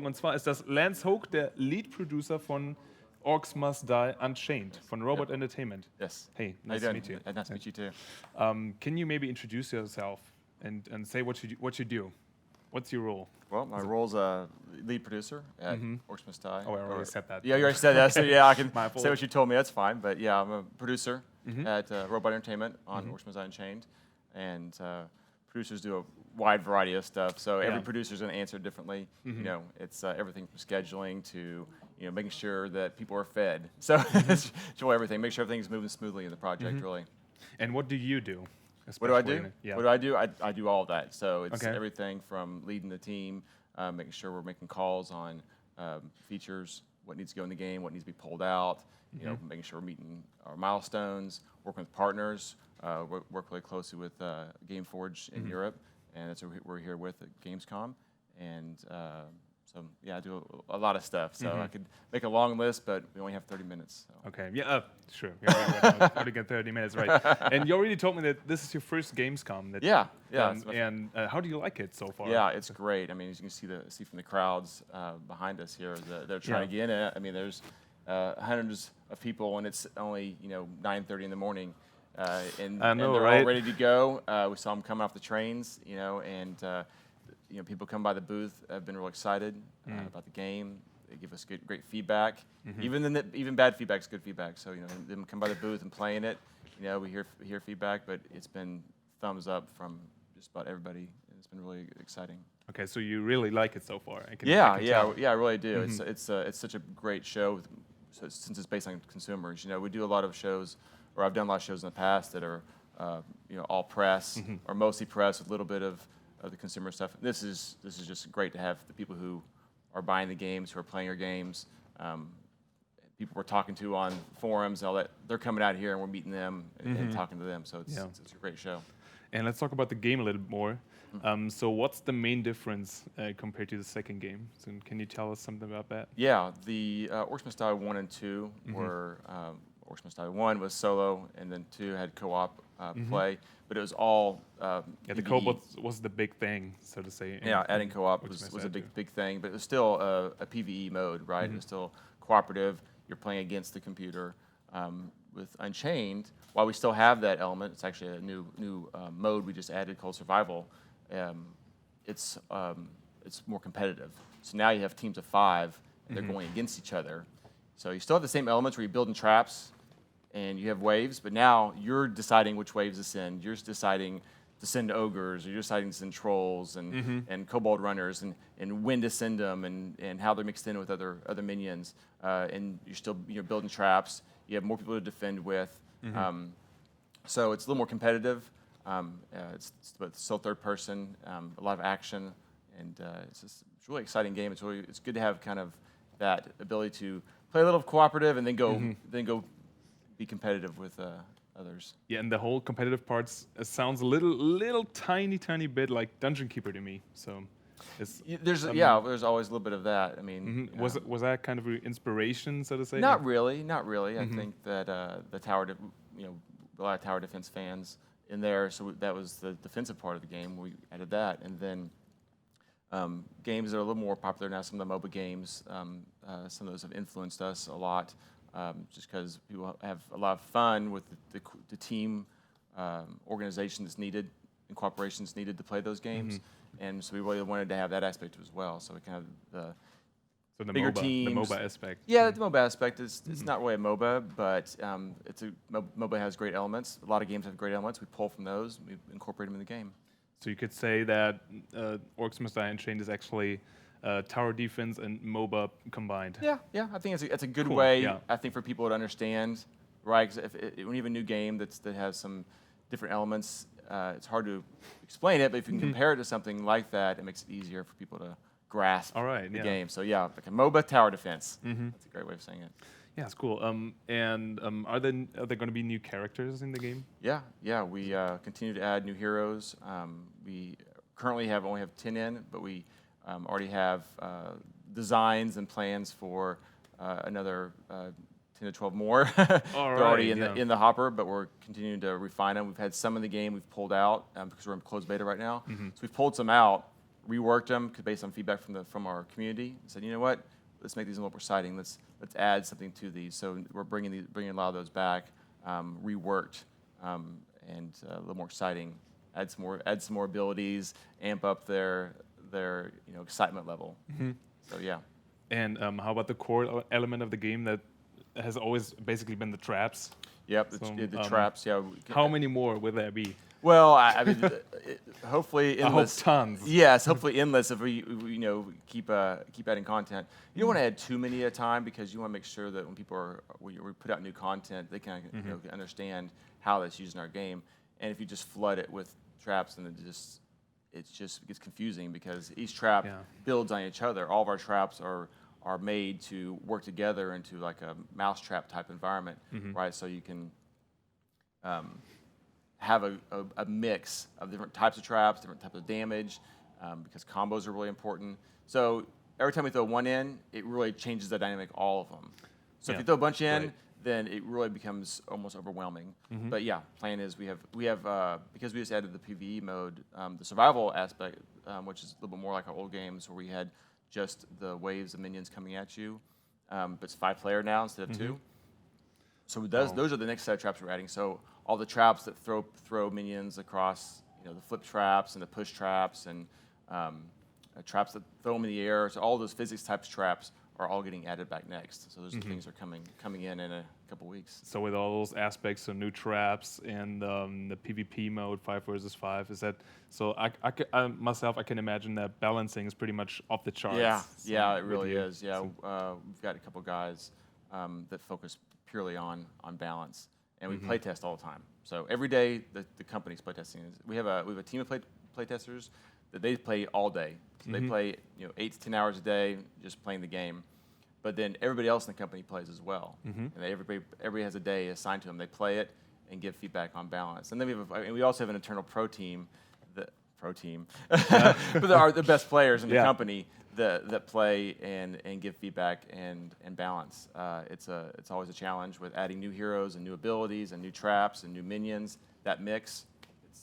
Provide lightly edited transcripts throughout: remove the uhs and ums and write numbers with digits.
Und zwar ist das Lance Hoke, der Lead Producer von Orcs Must Die Unchained von Robot Entertainment. Yes. Hey, nice to meet you. Nice to meet you too. Can you maybe introduce yourself and say what you do? What's your role? Well, my role's a lead producer at Orcs Must Die. Oh, I already said that. Yeah, you already said that, so yeah, I can My say fault. what you told me, that's fine. But yeah, I'm a producer at Robot Entertainment on Orcs Must Die Unchained. And producers do a wide variety of stuff, so every producer's going to answer differently. You know, it's everything from scheduling to making sure that people are fed. So it's everything. Make sure everything's moving smoothly in the project, really. And what do you do? What do I do? Yeah. What do I do? I do all of that. So it's everything from leading the team, making sure we're making calls on features, what needs to go in the game, what needs to be pulled out, making sure we're meeting our milestones, working with partners, work really closely with Gameforge in Europe, and that's what we're here with at Gamescom. And so yeah, I do a lot of stuff. So I could make a long list, but we only have 30 minutes. So. Okay, yeah, sure. Yeah, we got 30 minutes, right? And you already told me that this is your first Gamescom. Yeah. And how do you like it so far? Yeah, it's great. I mean, as you can see from the crowds behind us here, they're trying to get in it. I mean, there's hundreds of people, and it's only 9:30 in the morning, and they're all ready to go. We saw them coming off the trains, and people come by the booth have been real excited about the game. They give us great feedback. Even bad feedback is good feedback. So them come by the booth and playing it. We hear feedback, but it's been thumbs up from just about everybody. It's been really exciting. Okay, so you really like it so far? I really do. It's such a great show, since it's based on consumers. We do a lot of shows, or I've done a lot of shows in the past that are all press or mostly press with a little bit of the consumer stuff. This is just great to have the people who are buying the games, who are playing your games, people we're talking to on forums, and all that. They're coming out here and we're meeting them and talking to them. So it's a great show. And let's talk about the game a little bit more. So what's the main difference compared to the second game? So can you tell us something about that? Yeah, the Orcs Must Die 1 and 2 were, Orcs Must Die 1 was solo, and then 2 had co-op play, but it was all the co-op was the big thing, so to say. Yeah, adding co-op was a big thing, but it was still a PvE mode, right? It was still cooperative. You're playing against the computer. With Unchained, while we still have that element, it's actually a new mode we just added called Survival. It's more competitive. So now you have teams of 5, and they're going against each other. So you still have the same elements where you're building traps, and you have waves, but now you're deciding which waves to send. You're deciding to send ogres, or you're deciding to send trolls and kobold runners, and when to send them, and how they're mixed in with other minions. And you're building traps. You have more people to defend with. So it's a little more competitive. It's still third person, a lot of action, and it's a really exciting game. It's good to have kind of that ability to play a little cooperative and then go be competitive with others. Yeah, and the whole competitive parts sounds a little tiny bit like Dungeon Keeper to me. So there's always a little bit of that. I mean, was that kind of inspiration, so to say? Not really. I think that the tower, a lot of tower defense fans in there, so that was the defensive part of the game. We added that, and then games that are a little more popular now. Some of the MOBA games, some of those have influenced us a lot. Just because people have a lot of fun with the team organization that's needed and cooperation that's needed to play those games, and so we really wanted to have that aspect as well. So we kind of the bigger MOBA, teams. the MOBA aspect. Yeah, the MOBA aspect is it's not really a MOBA, but MOBA has great elements. A lot of games have great elements. We pull from those, we incorporate them in the game. So you could say that Orcs Must Die Unchained is actually tower defense and MOBA combined. Yeah. I think it's a good way. I think for people to understand, right? 'Cause when you have a new game that has some different elements, it's hard to explain it. But if you can compare it to something like that, it makes it easier for people to grasp the game. So like a MOBA tower defense. That's a great way of saying it. Yeah, it's cool. Are there going to be new characters in the game? Yeah. We continue to add new heroes. We currently only have 10 in, but we already have designs and plans for another 10 to 12 more. They're already in the hopper, but we're continuing to refine them. We've had some in the game we've pulled out because we're in closed beta right now. So we've pulled some out, reworked them based on feedback from our community. And said, you know what, let's make these a little more exciting. Let's add something to these. So we're bringing a lot of those back, reworked, and a little more exciting. Add some more abilities, amp up their excitement level. So yeah. And how about the core element of the game that has always basically been the traps? Yep, the traps. Yeah. How many more will there be? Well, I mean, hopefully endless. I hope tons. Yes, hopefully endless if we keep adding content. You don't want to add too many at a time because you want to make sure that when we put out new content, they can understand how that's used in our game. And if you just flood it with traps, then it just gets confusing because each trap builds on each other. All of our traps are made to work together into like a mousetrap type environment, right? So you can have a mix of different types of traps, different types of damage, because combos are really important. So every time we throw one in, it really changes the dynamic of all of them. So if you throw a bunch in, then it really becomes almost overwhelming. But yeah, plan is we have because we just added the PvE mode, the survival aspect, which is a little bit more like our old games where we had just the waves of minions coming at you, but it's 5-player now instead of 2. So those are the next set of traps we're adding. So all the traps that throw minions across, the flip traps and the push traps and traps that throw them in the air. So all those physics types traps are all getting added back next. So those things are coming in a couple weeks. So with all those aspects, so new traps and the PvP mode, 5 versus 5, is that so? I myself, I can imagine that balancing is pretty much off the charts. Yeah, it really is. Yeah, we've got a couple guys that focus purely on balance, and we play test all the time. So every day the company's playtesting. We have a team of playtesters that they play all day. So they play 8 to 10 hours a day just playing the game. But then everybody else in the company plays as well. And everybody has a day assigned to them. They play it and give feedback on balance. And then we also have an internal pro team, but they are the best players in the company that play and give feedback and balance. It's always a challenge with adding new heroes and new abilities and new traps and new minions. That mix,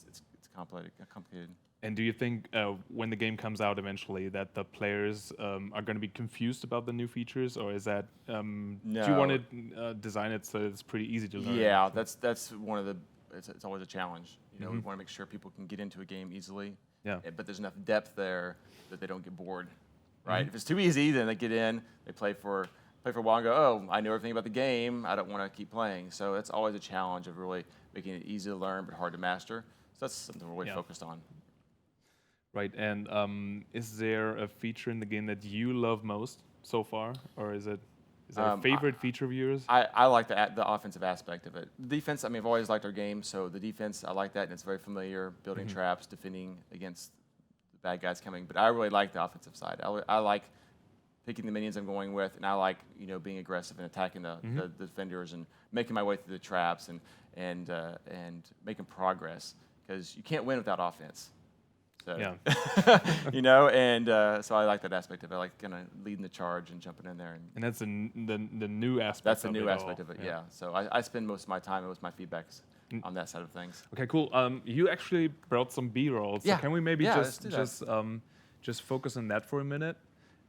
it's complicated. And do you think when the game comes out eventually that the players are going to be confused about the new features, or is that No. do you want to design it so it's pretty easy to learn? Yeah, that's one of the. It's always a challenge. We want to make sure people can get into a game easily. Yeah. But there's enough depth there that they don't get bored, right? If it's too easy, then they get in, they play for a while and go, oh, I know everything about the game. I don't want to keep playing. So it's always a challenge of really making it easy to learn but hard to master. So that's something we're really focused on. Right, and is there a feature in the game that you love most so far, or is there a favorite feature of yours? I like the offensive aspect of it. The defense, I've always liked our game, so the defense, I like that, and it's very familiar, building traps, defending against the bad guys coming, but I really like the offensive side. I like picking the minions I'm going with, and I like being aggressive and attacking the defenders and making my way through the traps and making progress, because you can't win without offense. So, so I like that aspect of it. I like kind of leading the charge and jumping in there. And that's the new aspect. That's the new aspect of it. Yeah. So I spend most of my time with my feedbacks on that side of things. Okay, cool. You actually brought some B-rolls. So can we maybe just focus on that for a minute?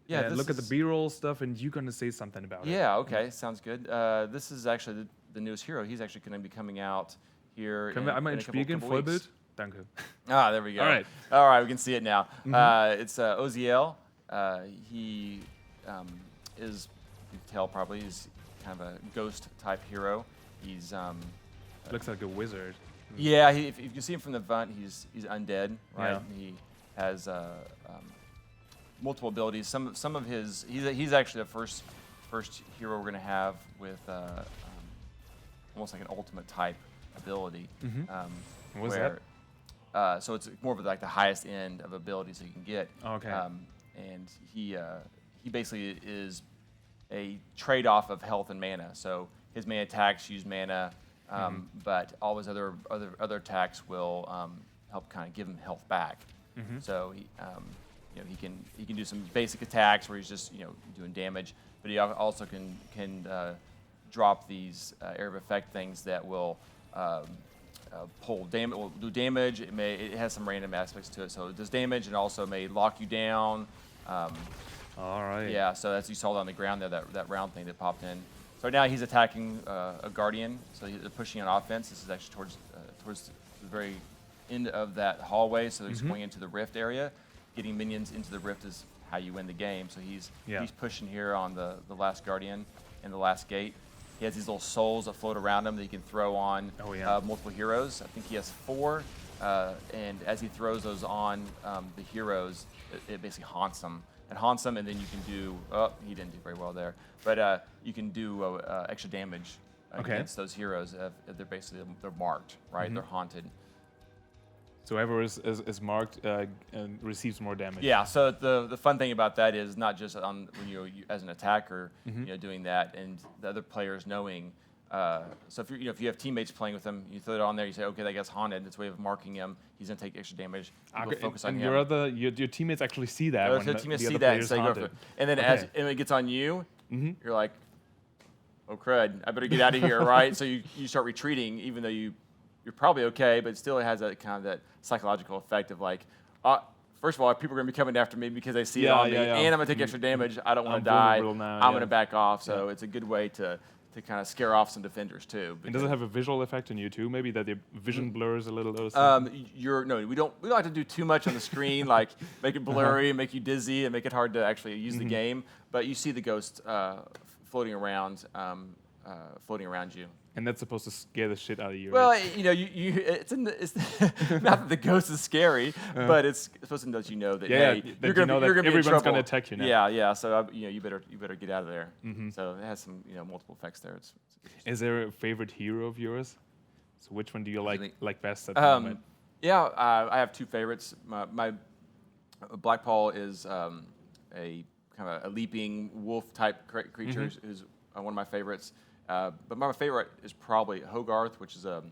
Yeah. And look at the B-roll stuff, and you're gonna say something about it. Yeah. Okay. Sounds good. This is actually the newest hero. He's actually going to be coming out here. Können wir einmal ins Spiel gehen? Vollbild? Danke. There we go. All right, we can see it now. It's Oziel. He is, you can tell probably, he's kind of a ghost-type hero. He's looks like a wizard. Yeah, if you see him from the front, he's undead, right? Yeah. He has multiple abilities. Some of his he's actually the first hero we're going to have with almost like an ultimate type ability. What's that? So it's more of like the highest end of abilities that you can get. Okay. And he basically is a trade-off of health and mana. So his main attacks use mana, but all his other attacks will help kind of give him health back. So he can do some basic attacks where he's just doing damage, but he also can drop these area of effect things that will pull damage, will do damage. It has some random aspects to it, so it does damage, and also may lock you down. All right. Yeah, so as you saw on the ground there, that round thing that popped in. So now he's attacking a guardian, so they're pushing on offense. This is actually towards the very end of that hallway, so he's going into the rift area. Getting minions into the rift is how you win the game. So he's pushing here on the last guardian and the last gate. He has these little souls that float around him that he can throw on multiple heroes. I think he has 4, and as he throws those on the heroes, it basically haunts them. It haunts them, and then you can do, he didn't do very well there, but you can do extra damage against those heroes. They're basically, they're marked, right? They're haunted. So whoever is marked and receives more damage. Yeah. So the fun thing about that is not just on when you as an attacker, doing that, and the other players knowing. So if you have teammates playing with him, you throw it on there. You say, okay, that guy's haunted. It's a way of marking him. He's gonna take extra damage. You focus on him. And your teammates actually see that. Your teammates see that, so you go for it. And then as it gets on you, you're like, oh crud, I better get out of here, right? So you start retreating, even though you're probably okay, but still it has that kind of that psychological effect of like, first of all, people are going to be coming after me because they see it on me, and I'm going to take extra damage. I don't want to die. I'm going to back off. So it's a good way to kind of scare off some defenders too. And does it have a visual effect on you too? Maybe that your vision blurs a little. No, we don't have to do too much on the screen, like make it blurry, make you dizzy, and make it hard to actually use the game. But you see the ghost floating around you. And that's supposed to scare the shit out of you. Well, right? it's not that the ghost is scary, but it's supposed to let you know that you're going to be in trouble. Everyone's going to attack you now. Yeah. So you better get out of there. So it has some multiple effects there. Is there a favorite hero of yours? So which one do you like best at the moment? Yeah, I have 2 favorites. My Black Paul is a kind of a leaping wolf type creature who's one of my favorites. But my favorite is probably Hogarth, which is a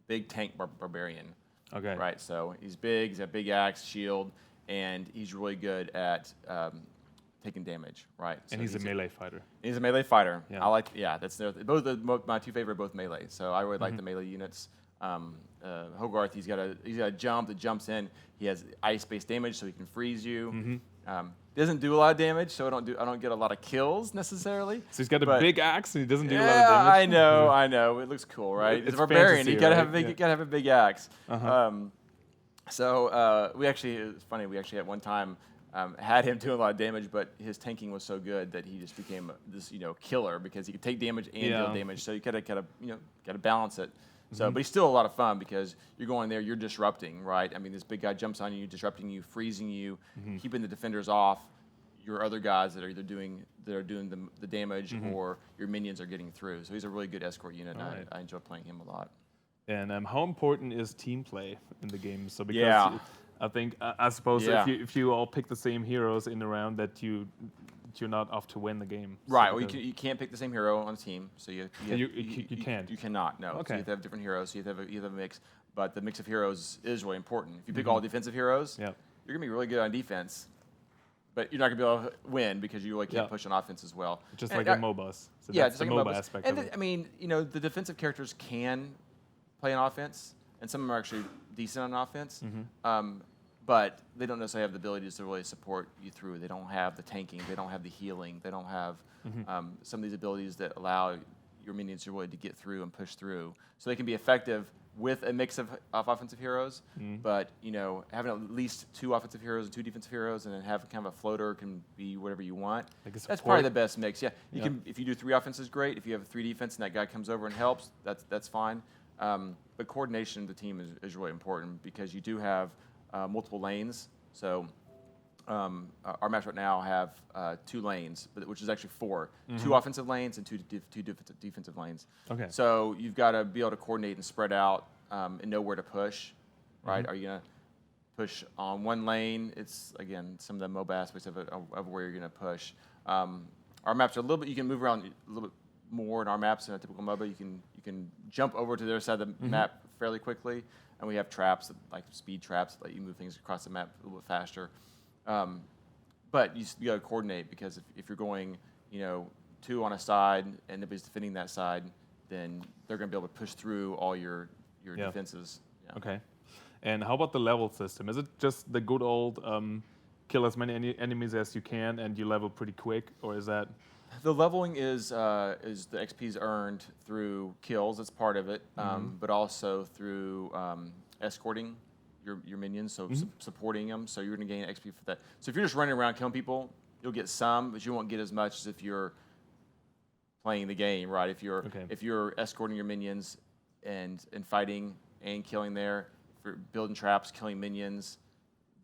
big tank barbarian. Okay. Right. So he's big. He's got a big axe, shield, and he's really good at taking damage. Right. And he's a melee fighter. He's a melee fighter. Yeah. I like. Yeah. That's my 2 favorite, both melee. So I really like the melee units. Hogarth, he's got a jump that jumps in. He has ice-based damage, so he can freeze you. Doesn't do a lot of damage, so I don't get a lot of kills necessily. So he's got a big axe and he doesn't do a lot of damage. I know. It looks cool, right? It's a barbarian. You gotta have a big axe. So it's funny. We actually at one time had him doing a lot of damage, but his tanking was so good that he just became this killer because he could take damage and deal damage. So you gotta balance it. So, but he's still a lot of fun because you're going there, you're disrupting, right? I mean, this big guy jumps on you, disrupting you, freezing you, keeping the defenders off. Your other guys that are either doing the damage or your minions are getting through. So he's a really good escort unit. And I enjoy playing him a lot. And how important is team play in the game? So because I think I suppose if you all pick the same heroes in the round, that you're not off to win the game. Right. So you can't pick the same hero on a team. So you can't. You cannot. No. Okay. So you have to have different heroes. So you have a mix. But the mix of heroes is really important. If you pick all defensive heroes, you're gonna be really good on defense, but you're not gonna be able to win because you really can't push on offense as well. Just like a MOBAs. So that's just the like MOBA aspect. And of it. I mean, the defensive characters can play on offense, and some of them are actually decent on offense. But they don't necessarily have the abilities to really support you through. They don't have the tanking. They don't have the healing. They don't have some of these abilities that allow your minions to really to get through and push through. So they can be effective with a mix of offensive heroes. But having at least 2 offensive heroes and 2 defensive heroes, and then have kind of a floater can be whatever you want. That's probably the best mix. Yeah, you can if you do 3 offenses, great. If you have 3 defense and that guy comes over and helps, that's fine. But coordination of the team is really important because you do have multiple lanes. So our maps right now have 2 lanes, which is actually 4. 2 offensive lanes and 2 defensive lanes. Okay. So you've got to be able to coordinate and spread out and know where to push, right? Are you going to push on one lane? It's, again, some of the MOBA aspects of where you're going to push. Our maps are a little bit, you can move around a little bit more in our maps than a typical MOBA. You can jump over to the other side of the map fairly quickly. And we have traps, like speed traps, that let you move things across the map a little bit faster. But you got to coordinate because if you're going, 2 on a side and nobody's defending that side, then they're going to be able to push through all your your defenses. Yeah. Okay. And how about the level system? Is it just the good old kill as many enemies as you can and you level pretty quick, or is that? The leveling is the XP's earned through kills. That's part of it, but also through escorting your minions, so supporting them. So you're going to gain XP for that. So if you're just running around killing people, you'll get some, but you won't get as much as if you're playing the game, right? If you're escorting your minions and fighting and killing there, if you're building traps, killing minions,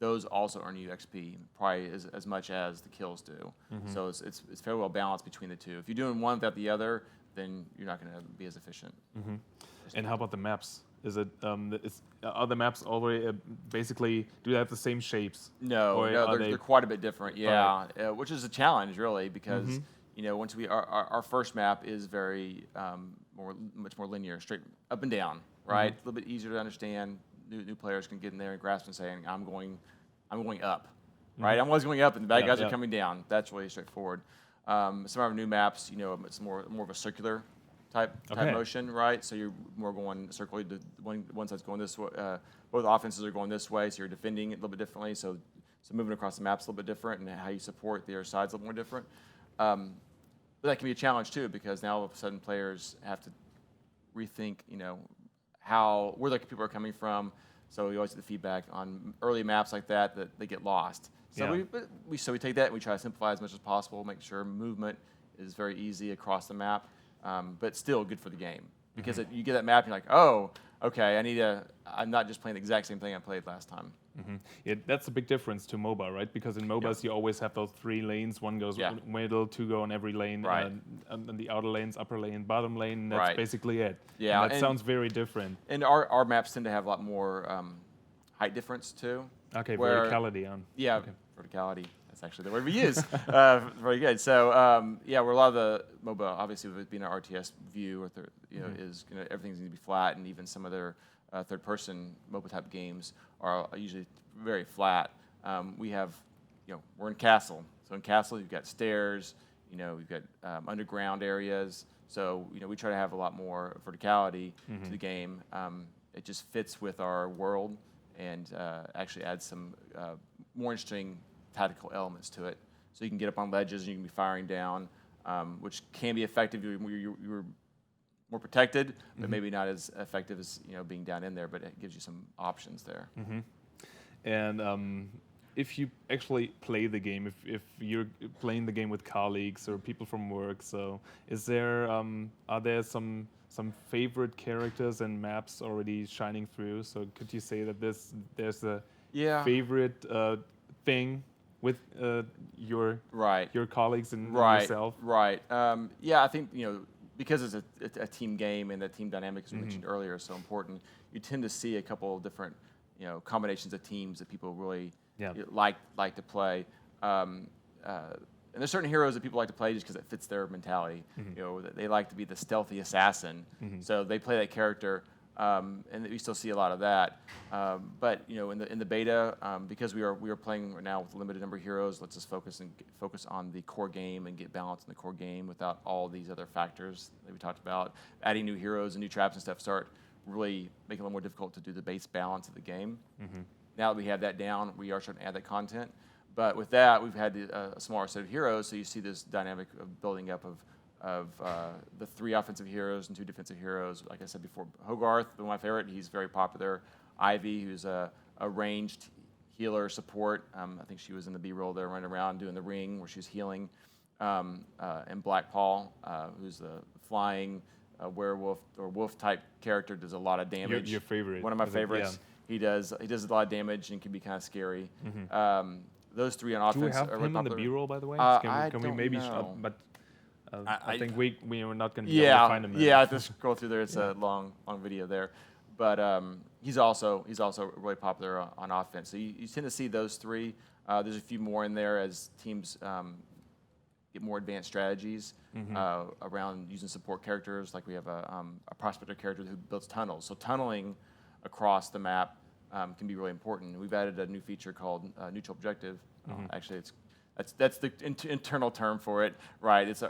those also earn you XP, probably as much as the kills do. So it's fairly well balanced between the two. If you're doing one without the other, then you're not going to be as efficient. And how about the maps? Is it are the maps already basically, do they have the same shapes? No, they're quite a bit different. Yeah, which is a challenge really, because once our first map is very much more linear, straight up and down, right? A little bit easier to understand. New players can get in there and grasp and saying, I'm going up, right? I'm always going up, and the bad guys are coming down. That's really straightforward. Some of our new maps, it's more of a circular type motion, right? So you're more going circularly. One side's going this way. Both offenses are going this way, so you're defending it a little bit differently. So moving across the map's a little bit different, and how you support the other side's a little more different. But that can be a challenge too, because now all of a sudden players have to rethink, where the people are coming from. So we always get the feedback on early maps like that they get lost. So we take that and we try to simplify as much as possible, make sure movement is very easy across the map, but still good for the game. Because you get that map and you're like, oh, okay, I'm not just playing the exact same thing I played last time. Yeah, that's a big difference to MOBA, right? Because in MOBAs you always have those 3 lanes. One goes middle, 2 go on every lane, and the outer lanes, upper lane, bottom lane. That's basically it. Yeah, and that sounds very different. And our maps tend to have a lot more height difference too. Okay, verticality on. Yeah, verticality. That's actually the word we use. Very good. So where a lot of the MOBA, obviously with being an RTS view, or is everything's going to be flat, and even some of their third-person MOBA type games are usually very flat. We're in Castle. So in Castle, you've got stairs. You've got underground areas. So we try to have a lot more verticality to the game. It just fits with our world, and actually adds some more interesting tactical elements to it. So you can get up on ledges and you can be firing down, which can be effective. You're more protected, but maybe not as effective as being down in there. But it gives you some options there. And if you actually play the game, if you're playing the game with colleagues or people from work, so are there some favorite characters and maps already shining through? So could you say that there's a favorite thing with your colleagues and yourself? Right. I think because it's a team game, and the team dynamic, as we mentioned earlier, is so important. You tend to see a couple of different combinations of teams that people really like to play. And there's certain heroes that people like to play just because it fits their mentality. They like to be the stealthy assassin, so they play that character. And we still see a lot of that. But in the beta, because we are playing right now with a limited number of heroes, let's just focus on the core game and get balance in the core game without all these other factors that we talked about. Adding new heroes and new traps and stuff start really making it a little more difficult to do the base balance of the game. Now that we have that down, we are starting to add that content. But with that, we've had a smaller set of heroes, so you see this dynamic of building up of the 3 offensive heroes and 2 defensive heroes. Like I said before, Hogarth, my favorite, he's very popular. Ivy, who's a ranged healer support. I think she was in the B-roll there, running around doing the ring where she's healing. And Black Paul, who's the flying werewolf or wolf type character, does a lot of damage. Your favorite. One of my favorites. He does a lot of damage and can be kind of scary. Those 3 on offense are really popular. Do we have him in the B-roll, by the way? Can we maybe know. I think we are not going to be able to find him there. Yeah, I have to scroll through there. It's a long video there. But he's also really popular on offense. So you tend to see those 3. There's a few more in there as teams get more advanced strategies around using support characters. Like we have a prospector character who builds tunnels. So tunneling across the map can be really important. We've added a new feature called neutral objective. Actually, that's the internal term for it, right? It's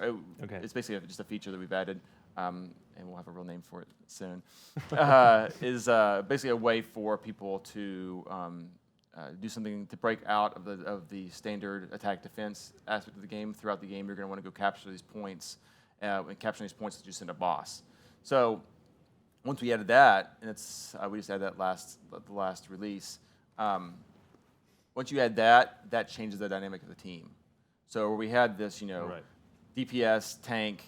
basically just a feature that we've added, and and we'll have a real name for it soon, is basically a way for people to do something to break out of the standard attack defense aspect of the game. Throughout the game, you're going to want to go capture these points, and capturing these points that you send a boss. So once we added that, and we just added that the last release. Once you add that, that changes the dynamic of the team. So we had this, DPS, tank,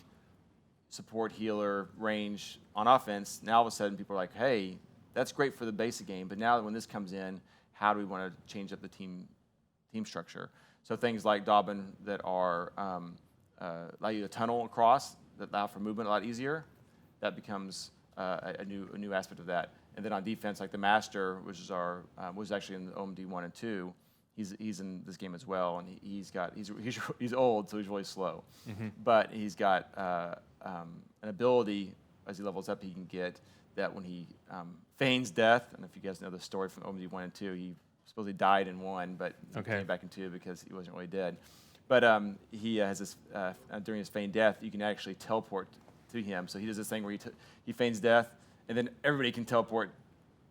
support, healer, range on offense. Now all of a sudden people are like, hey, that's great for the basic game, but now when this comes in, how do we want to change up the team structure? So things like Dobbin that are allow you to tunnel across, that allow for movement a lot easier, that becomes a new aspect of that. And then on defense, like the Master, which is was actually in the OMD 1 and 2, he's in this game as well, and he's old, so he's really slow. But he's got an ability as he levels up he can get that when he feigns death. I don't know if you guys know the story from OMD 1 and 2. He supposedly died in 1, but he came back in 2 because he wasn't really dead. But he has this during his feigned death, you can actually teleport to him. So he does this thing where he feigns death, and then everybody can teleport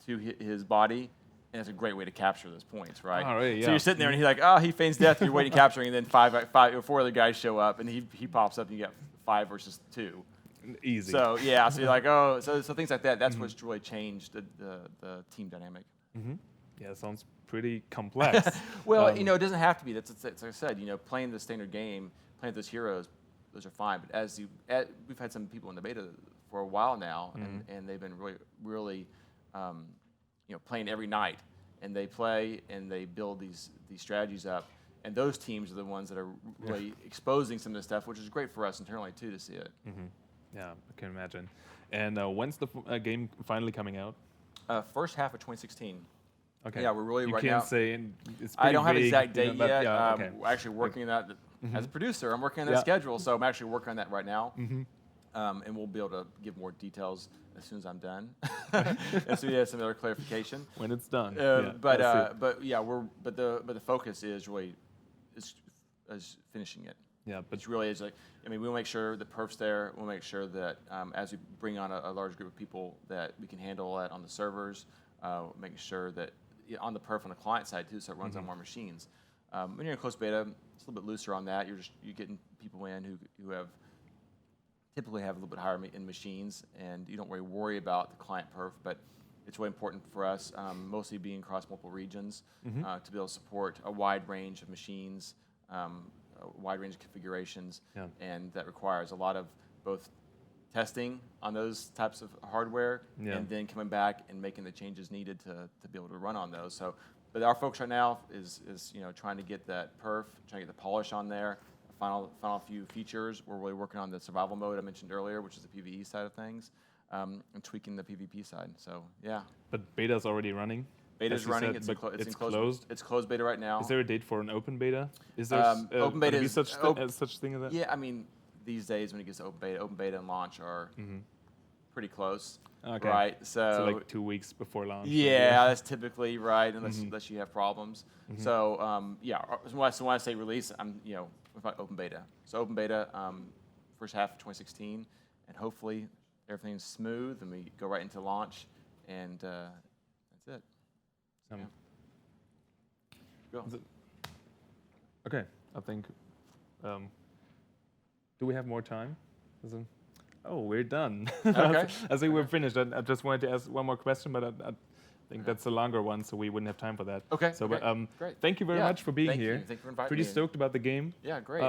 to his body. And it's a great way to capture those points, right? Oh, really? Yeah. So you're sitting there, and he's like, he feigns death. You're waiting, capturing, and then four other guys show up, and he pops up, and you get 5 versus 2. Easy. So so you're like, so things like that. That's what's really changed the team dynamic. Yeah, sounds pretty complex. Well, it doesn't have to be. That's like I said. Playing the standard game, playing those heroes, those are fine. But we've had some people in the beta for a while now, and they've been really playing every night, and they play and they build these strategies up, and those teams are the ones that are really exposing some of this stuff, which is great for us internally too to see it. Yeah, I can imagine. And when's the game finally coming out? First half of 2016. Okay. Yeah, we're really you right can't now. say it's I don't have an vague, exact date yet. Yeah, okay. We're actually working on that as a producer. I'm working on that schedule, so I'm actually working on that right now. And we'll be able to give more details as soon as I'm done. As soon as we have some other clarification. When it's done. But the focus is really is finishing it. Yeah, but it's really is like, we'll make sure the perf's there. We'll make sure that as we bring on a large group of people that we can handle that on the servers. Making sure that on the perf on the client side too, so it runs on more machines. When you're in close beta, it's a little bit looser on that. You're getting people in who typically have a little bit higher in machines, and you don't really worry about the client perf, but it's really important for us, mostly being across multiple regions, to be able to support a wide range of machines, a wide range of configurations, and that requires a lot of both testing on those types of hardware, and then coming back and making the changes needed to be able to run on those. So, but our focus right now is trying to get that perf, trying to get the polish on there. Final few features. We're really working on the survival mode I mentioned earlier, which is the PvE side of things, and tweaking the PvP side. So yeah. But beta's already running. Beta's running. Said, it's closed. It's closed beta right now. Is there a date for an open beta? Is there open beta is such thing as that? Yeah, these days when it gets to open beta and launch are pretty close. Okay. Right. So like 2 weeks before launch. Yeah, that's typically right, unless you have problems. So so when I say release, I'm about open beta. So open beta, first half of 2016, and hopefully everything's smooth and we go right into launch, and that's it. Go. Okay, I think. Do we have more time? We're done. Okay. I think we're finished. I just wanted to ask one more question, but I think that's a longer one, so we wouldn't have time for that. Okay. So, great. But, thank you very much for being here. Thank you for inviting Pretty me. stoked about the game. Yeah, great.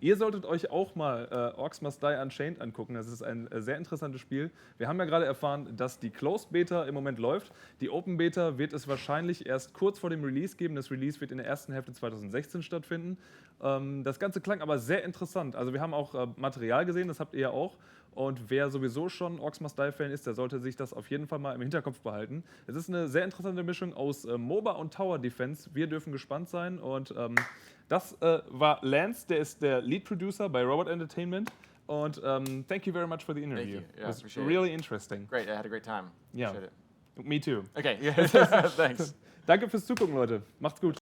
Ihr solltet euch auch mal Orcs Must Die Unchained angucken. Das ist ein sehr interessantes Spiel. Wir haben ja gerade erfahren, dass die Closed Beta im Moment läuft. Die Open Beta wird es wahrscheinlich erst kurz vor dem Release geben. Das Release wird in der ersten Hälfte 2016 stattfinden. Das Ganze klang aber sehr interessant. Also wir haben auch Material gesehen, das habt ihr ja auch. Und wer sowieso schon Orcs Must Die-Fan ist, der sollte sich das auf jeden Fall mal im Hinterkopf behalten. Es ist eine sehr interessante Mischung aus MOBA und Tower Defense. Wir dürfen gespannt sein. Und das war Lance, der ist der Lead Producer bei Robot Entertainment. Und thank you very much for the interview. Thank you. Yeah, it was really interesting. Great, I had a great time. Yeah. Appreciate it. Me too. Okay, thanks. Danke fürs Zugucken, Leute. Macht's gut.